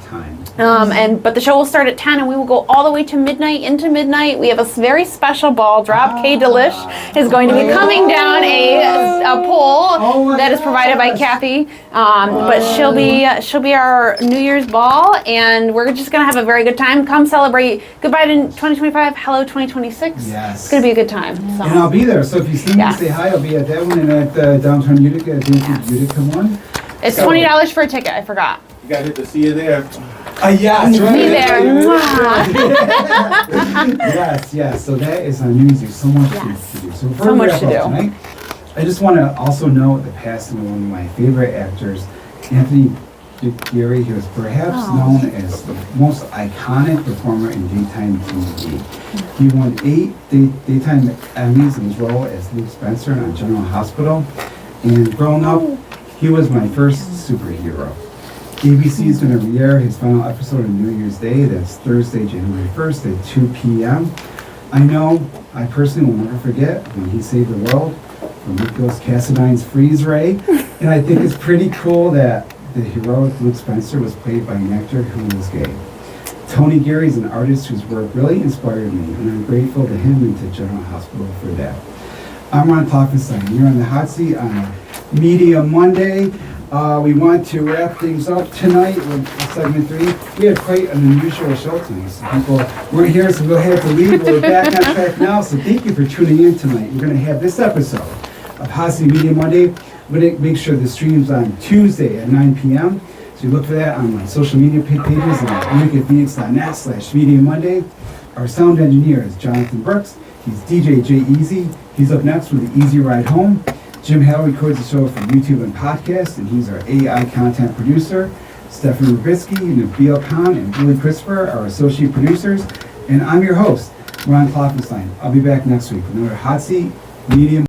But the show will start at 10 and we will go all the way to into midnight. We have a very special ball drop. K Delish is going to be coming down a pole that is provided by Kathy. But she'll be our New Year's ball, and we're just gonna have a very good time. Come celebrate goodbye to 2025, hello 2026. Yes. It's gonna be a good time. So. And I'll be there. So if you see me, say hi. I'll be at that one and at downtown Utica, at the Utica one. It's $20 for a ticket. I forgot. You gotta hit the see you there. Yes, right. Be there. Yes. So that is on music. So much to do. So before So we much wrap to up do. tonight, I just want to also note the passing of one of my favorite actors, Anthony Geary. He was perhaps known as the most iconic performer in daytime TV. He won 8 daytime Emmys in his role as Luke Spencer on General Hospital. And growing up, he was my first superhero. ABC is going to re-air his final episode on New Year's Day. That's Thursday, January 1st at 2 p.m. I know I personally will never forget when he saved the world from Nicholas Cassadine's freeze ray. And I think it's pretty cool that the heroic Luke Spencer was played by an actor who was gay. Tony Geary is an artist whose work really inspired me, and I'm grateful to him and to General Hospital for that. I'm Ron Klopfanstein. You're on the hot seat on a Media Monday. We want to wrap things up tonight with segment 3. We had quite an unusual show tonight. So people weren't here, so we'll have to leave. We're back on track now, so thank you for tuning in tonight. We're going to have this episode of Hot Seat Media Monday. We're going to make sure the stream's on Tuesday at 9 p.m. So you look for that on my social media pages and at unicaphoenix.net/Media Monday. Our sound engineer is Jonathan Brooks. He's DJ J Easy. He's up next with the Easy Ride Home. Jim Hale records the show for YouTube and podcast, and he's our AI content producer. Stephanie Rubitsky, Nabil Khan, and Julie Christopher are associate producers. And I'm your host, Ron Klopfanstein. I'll be back next week with another Hot Seat Media